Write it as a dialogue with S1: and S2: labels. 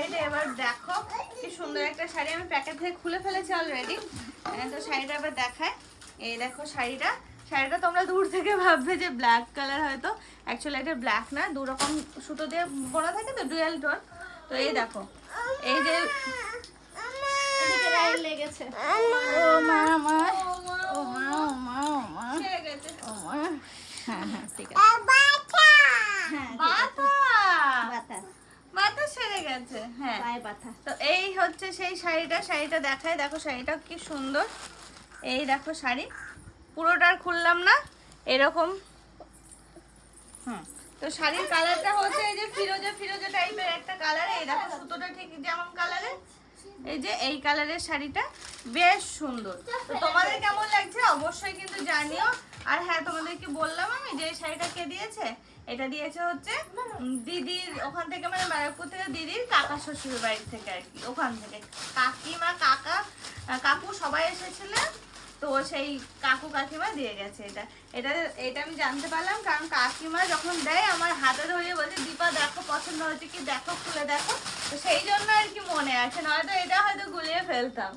S1: শাড়িটা এবার দেখো, কি সুন্দর একটা শাড়ি, আমি প্যাকেট থেকে খুলে ফেলেছি অলরেডি। তো শাড়িটা এবার দেখায়। এই দেখো শাড়িটা, শাড়িটা তোমরা দূর থেকে ভাববে যে ব্ল্যাক কালার, হয়তো অ্যাকচুয়ালি এটা ব্ল্যাক না, দু রকম সুতো দিয়ে বোনা থাকে তো, ডুয়াল টোন। তো এই দেখো, এই যে
S2: লেগেছে।
S1: ও মা আমার, ও মা ও মা ও মা, ও মা। হ্যাঁ হ্যাঁ ঠিক আছে। বাতা সেরে গেছে, হ্যাঁ। তো এই হচ্ছে সেই শাড়িটা, শাড়িটা দেখায়, দেখো শাড়িটা কি সুন্দর। এই দেখো শাড়ি, পুরোটা খুললাম না, এরকম। তো শাড়ির কালারটা হচ্ছে এই যে ফিরোজা ফিরোজা টাইপের একটা কালার। এই দেখো সুতোটা ঠিক যেমন কালারের, এই যে এই কালারের শাড়িটা বেশ সুন্দর। তো তোমাদের কেমন লাগছে অবশ্যই কিন্তু জানিও। আর হ্যাঁ, তোমাদেরকে বললাম আমি যে শাড়িটা কে দিয়েছে, এটা দিয়েছে হচ্ছে দিদির ওখান থেকে, মানে ব্যারাকপুর থেকে দিদির কাকা শ্বশুরের বাড়ি থেকে আর কি, ওখান থেকে কাকিমা কাকা কাকু সবাই এসেছিলেন, তো সেই কাকু কাকিমা দিয়ে গেছে। এটা এটা এটা আমি জানতে পারলাম, কারণ কাকিমা যখন দেয় আমার হাতে ধরিয়ে বলছে দীপা দেখো পছন্দ হচ্ছে কি, দেখো খুলে দেখো। তো সেই জন্য আর কি মনে আছে, নয়তো এটা হয়তো গুলিয়ে ফেলতাম।